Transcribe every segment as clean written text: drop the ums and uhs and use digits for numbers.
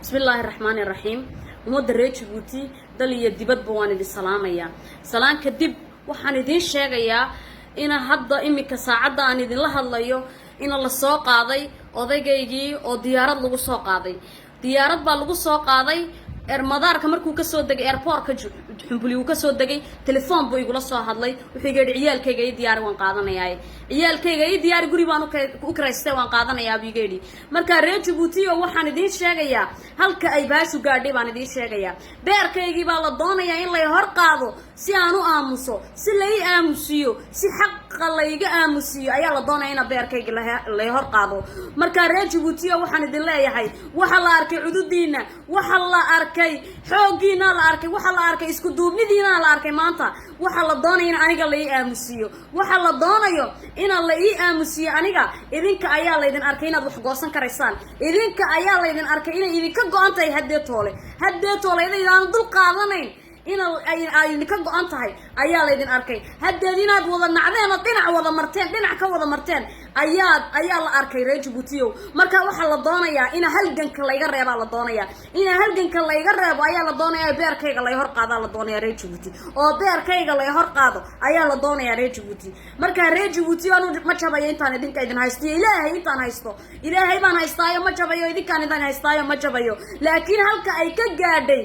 بسم الله الرحمن الرحيم ومد ريتش بوتي دلي يدبد بوان دي سلاميا سلام كدب waxaan idin sheegayaa in hadda imika saacada aan idin la hadlayo in la soo qaaday odaygaygi oo diyaarad lagu soo qaaday diyaarad baa lagu soo qaaday madaarka markuu ka soo degay airportka xumbuli uu ka soo degay telefoon buu igula soo hadlay wuxuu yiri ciyaalkayga ay diyaar waan qaadanayaa ciyaalkayga ay diyaar guri baan u kareystay waan qaadanayaa bigeedi marka reer Djibouti oo waxaan idin sheegayaa halka ay baashu gaadhay baan idin sheegayaa beerkaygii baa la doonayaa in la hor qaado si aan u aamuso si la ii aamusiyo si xaq layga aamusiyo ayaa la doonayaa in beerkayga la hor qaado marka reer Djibouti oo waxaan idin leeyahay waxa la arkay cududiina waxa la arkay xoogiina la arkay waxa la arkay isku duubnidiina la arkay maanta waxa la doonayaa in aniga la ii aamusiyo waxa la doonayo in la ii aamusiyo aniga idinka ayaa la idin arkay inaad wax goosan karaysaan idinka ayaa la idin arkay in idinka go'antay haddii toole idin dul qaadanayn in ay ka go'an tahay ayaa la idin arkay haddii inaad wada nacdeen oo dhinac ka wada marteen ayaa la arkay reer Djibouti marka waxa la doonayaa in halganka la iga reebo la doonayaa in halganka la iga reebo ayaa la doonayaa beerkayga la hor qaado la doonayaa reer Djibouti oo beerkayga la hor qaado ayaa la doonayaa reer Djibouti marka reer Djibouti aanu ma jabayo intaan idinka idin haysto ilaahay intaan haysto ilaahay baan haystaayo ma jabayo idinkaan idin haystaayo ma jabayo laakiin halka ay ka gaadhay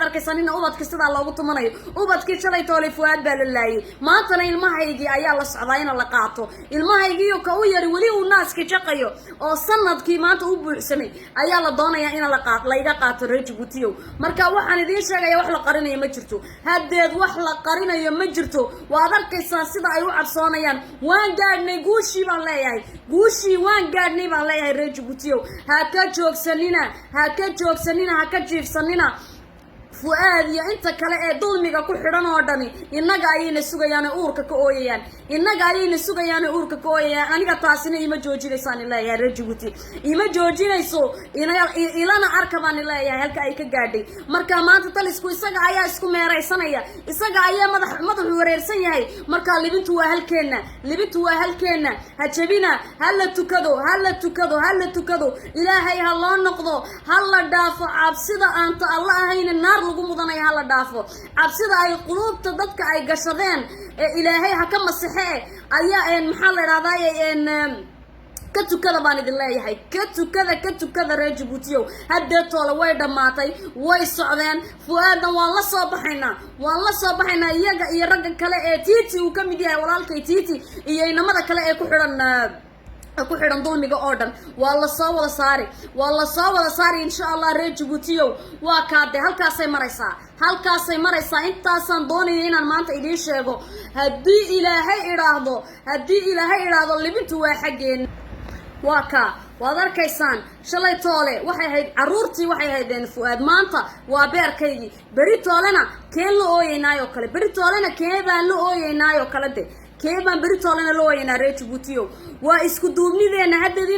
arkaysan in ubadka sida loogu tumanayo ubadkii shalay toole fuad baa la laayay maantana ilmahaygii ayaa la socdaa in la qaato ilmahaygii ka u yari wali uu naaska jaqayo oo sanadkii maanta u buuxsamay ayaa la doonayaa in la iga qaato reer Djibouti marka waxaan idin sheegayaa wax la qarinayo ma jirto hadeed wax la qarinayo ma jirto waad arkaysaa sida ay u cabsoonayaan waan gaadhnay guushii baan leeyahay reer Djibouti ha ka joogsanina ha ka jiifsanina fuad iyo inta kale ee dulmiga ku xidhan oo dhani inaga ayayna sugayaan uurka ka ooyayaan aniga taasina ima joojinaysan ilaahay reer Djibouti ima joojinayso ilana arkabaan ilaahay halka ay ka gaadhay marka maanta talisku isaga ayaa isku meeraysanaya isaga ayaa madaxu wareersan yahay marka libintu waa halkeena ha jabina hala tukado ilaahay ha loo noqdo hala dhaafo cabsida aanta Allah ahayna naar lagu mudanaya hala dhaafo cabsida ay qulubta dadka ay gashadeen ilaahay ha ka masaxee ayaa maxaa la raadayay ka tukada baan idin leeyahay ka tukada reer Djibouti haddii toole way dhamaatay way socdeen fuaadan waan la soo baxaynaa iyaga iyo ragga kale ee Titi uu ka mid yahay walaalkay Titi iyo inamada kale ee ku xidhan dulmiga oo dhan waa la soo wada saari insha Allah reer Djibouti waa kaade halkaasay maraysaa intaasaan doonayay inaan maanta idin sheego haddii ilaahay iraahdo libintu waa xaggeen waa ka waad arkaysaan shalay toole waxay ahayd caruurtii waxay ahaydeen fuad maanta waa beerkaygii beri toolena keen la ooyeynaayo kale beri toolena keebaan la ooyeynaayo kale de keebaan beri toolena la ooyeynaa reer Djibouti waa isku duubnideena haddii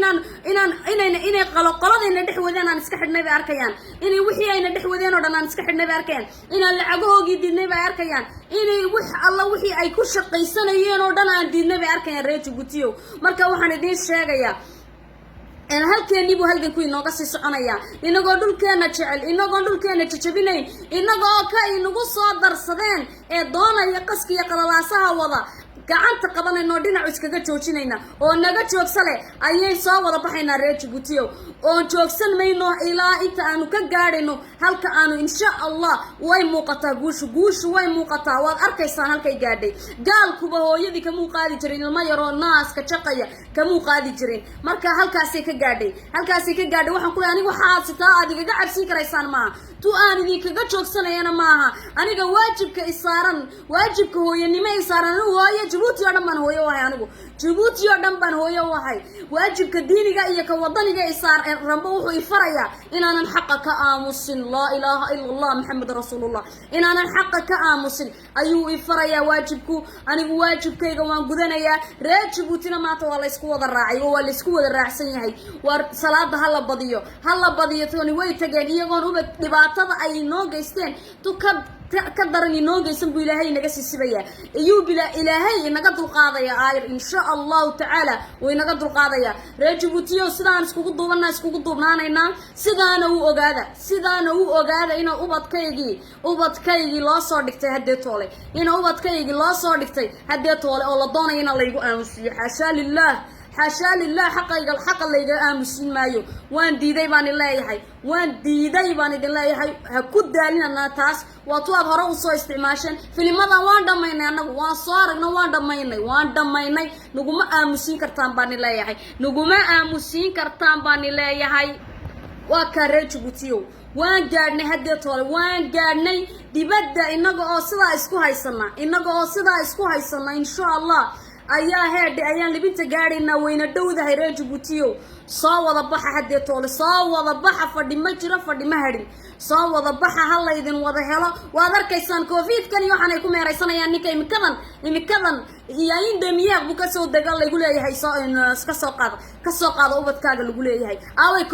inay qoloqoladayna dhex wadeen aan iska xidhnay bay arkayaan inay wixii ayna dhex wadeen oo dhan aan iska xidhnay bay arkayaan inaan lacagahoogii diidnay bay arkayaan inay wixii ay ku shaqaysanayeen oo dhan aan diidnay bay arkayaan reer Djibouti marka waxaan idin sheegayaa halkeeni buu halgan ku inooga sii soconaya inagoo dhulkeena jecel inagoo dhulkeena jajabinayn inagoo ka inagu soo darsadeen ee doonaya qaskiya qalalaasaha wada gacanta qabanayno dhinac iskaga joojinayna oo naga joogsale ayay soo wada baxaynaa reer Djibouti oo joogsan mayno ilaa inta aanu ka gaadhayno halka aanu insha Allah way muuqataa guushu way muuqataa waad arkaysaan halkay gaadhay gaalkuba hooyadii ka muuqaadi jirin ilma yaro naaska jaqaya ka muuqaadi jirin marka halkaasay ka gaadhay waxaan ku leeyahay aniga waxa sitaa adiga cabsi karaysaan ma tu aan idinkaga joogsanayna maaha aniga waajibka hooyanimo isaaran hooyo Djibouti oo dhan baan hooyo wahay waajibka diiniga iyo ka wadaniga isaar rambo wuxuu ifarayaa inaanan xaqa ka aamusin la ilaaha illa Allah Muhammad rasuulullah inaanan xaqa ka aamusin ayuu ifarayaa waajibku anigu waajibkayga waan gudanayaa reer Djiboutina maanta waa la isku wada raacay oo waa la isku wada raacsan yahay war salaada hala badiyo tooni way tageen iyagoon ubad dhibaatada ay noo geysteen tukad كدرني نوجي سنبو إلهي نجس السبيا أيوب إلهي نقدر قاضية آير إن شاء الله تعالى ونقدر قاضية رجبوتيو سدان سكوك دوبنا سكوك دوبنا إنا سدان هو أجادا إنا أبد كيجي لا صار دكتي هدي طولي إنا أبد كيجي لا صار دكتي هدي طولي الله ضانا إنا اللي يقول حاشا لله حق اللي يقول مسلم مايو وان ديداي بان الله يحي وان ديداي بان الله يحي هكود دالين أنها تاس وطواب هراء وصو استعماشن فلماذا وان دميني أنه وان صارقنا وان دميني نقوم آمسين كرتان بان الله يحي نقوم آمسين كرتان بان الله يحي وكاريج بوتيو وان قادني هدي طولي وان قادني ديبدا إنه أصلا اسكو هايسنا إن شاء الله ayaa heedhi ayaan libinta gaadhayna wayna dhowdahay reer Djibouti soo wada baxa hadee toole soo wada baxa fadhi ma jiro fadhi ma hadhin soo wada baxa hal idin wada helo waad arkaysaan covid kan iyo waxaan ay ku meeraysanayaan ninka imikadan iyo indamiya bu ka soo dagal lagu leeyahay ka soo qaado ubadkaaga lagu leeyahay away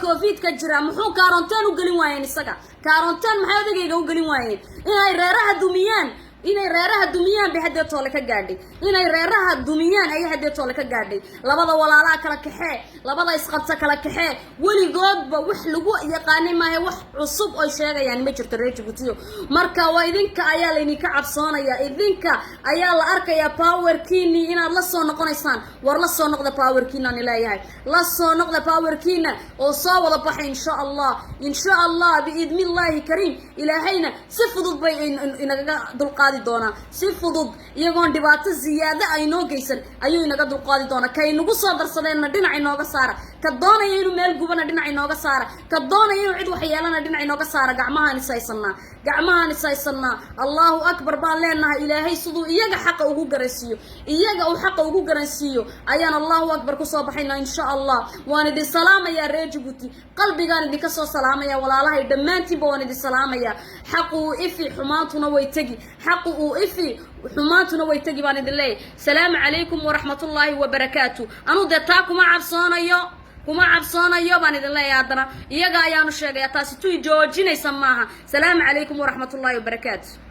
covid ka jira muxuu karantaan u galin waayeen isaga karantaan maxay odagayga u galin waayeen inay reeraha dumiyaan inay reeraha dumiyaan bi hadee toole ka gaadhay inay reeraha dumiyaan ay hadee toole ka gaadhay labada walaalaha kala kaxee labada isqabta kala kaxee waligoodba wax lagu yaqaanay maahay wax cusub oo sheegayaan ma jirto reer Djibouti marka waa idinka ayaa la idinka cabsoonaya idinka ayaa la arkaya powerkiini inaad la soo noqonaysaan war la soo noqda powerkiina aan leeyahay la soo noqda powerkiina oo soo wada baxay insha Allah biidnillahi kareem ilaahayna si fudud bay inaga dulqaadi doona si fudud iyagoon dhibaato ziyaada ay noo geysan ayuu inaga dulqaadi doona kay nagu soo darsadeenna dhinac inooga saara ka doonaya inuu meel gubana dhinac inooga saara ka doonaya inuu cid wax yeelana dhinac inooga saara gacmahan isaysanna Allahu akbar baan leenahay ilaahay siduu iyaga xaq ugu garansiiyo ayaan Allahu akbar ku soo baxayna insha Allah waan idin salaamaya reer Djibouti qalbigaan idinka soo salaamaya walaalahay dhamaantiinba waan idin salaamaya xaqu ifi xumaantuna way tagi حقه إفي حماتنا ويتجي بان الله السلام عليكم ورحمة الله وبركاته أنا دتاكم عبصانا يا بان الله يا دنا يا جايانو شجع تاسي توي جوجين يسمعها السلام عليكم ورحمة الله وبركاته